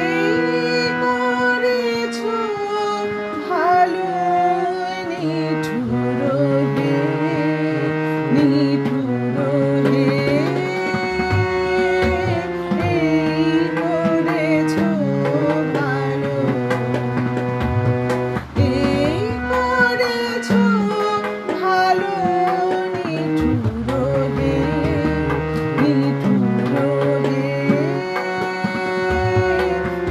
এই করেছ ভালো নিঠুর হে, নিঠুর হে। এই করেছ ভালো, এই করেছ ভালো নিঠুর হে, নিঠুর হে।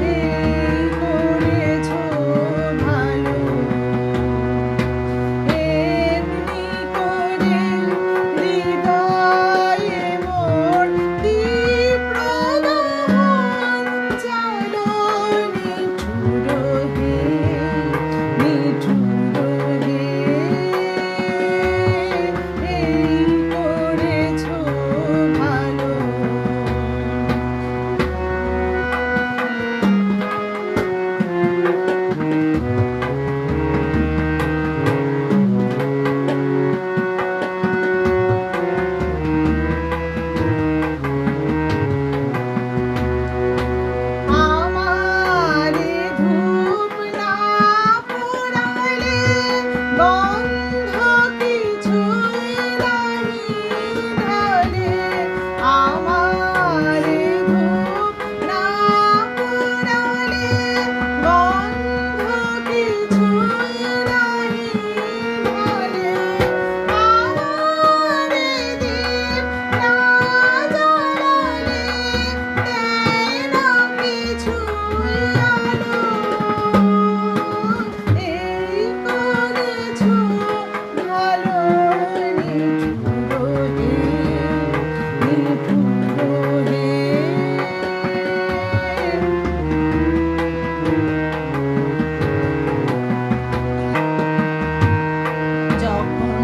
এই করেছ ভালো, এমনি করে হৃদয়ে মোর তীব্র দহন জ্বালো নিঠুর হে, নিঠুর হে। এই করেছ ভালো। আমারে ধূপ না পোড়ালে গন্ধ কিছুই নাহি ঢালে। আমারে ধূপ না পোড়ালে গন্ধ কিছুই নাহি ঢালে। আমারে দীপ না জ্বালালে দেয় না কিছুই আলো। এই করেছ ভালো নিঠুর হে, নিঠুর হে। যখন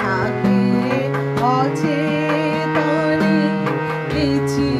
থাকে অচেতনে লিচি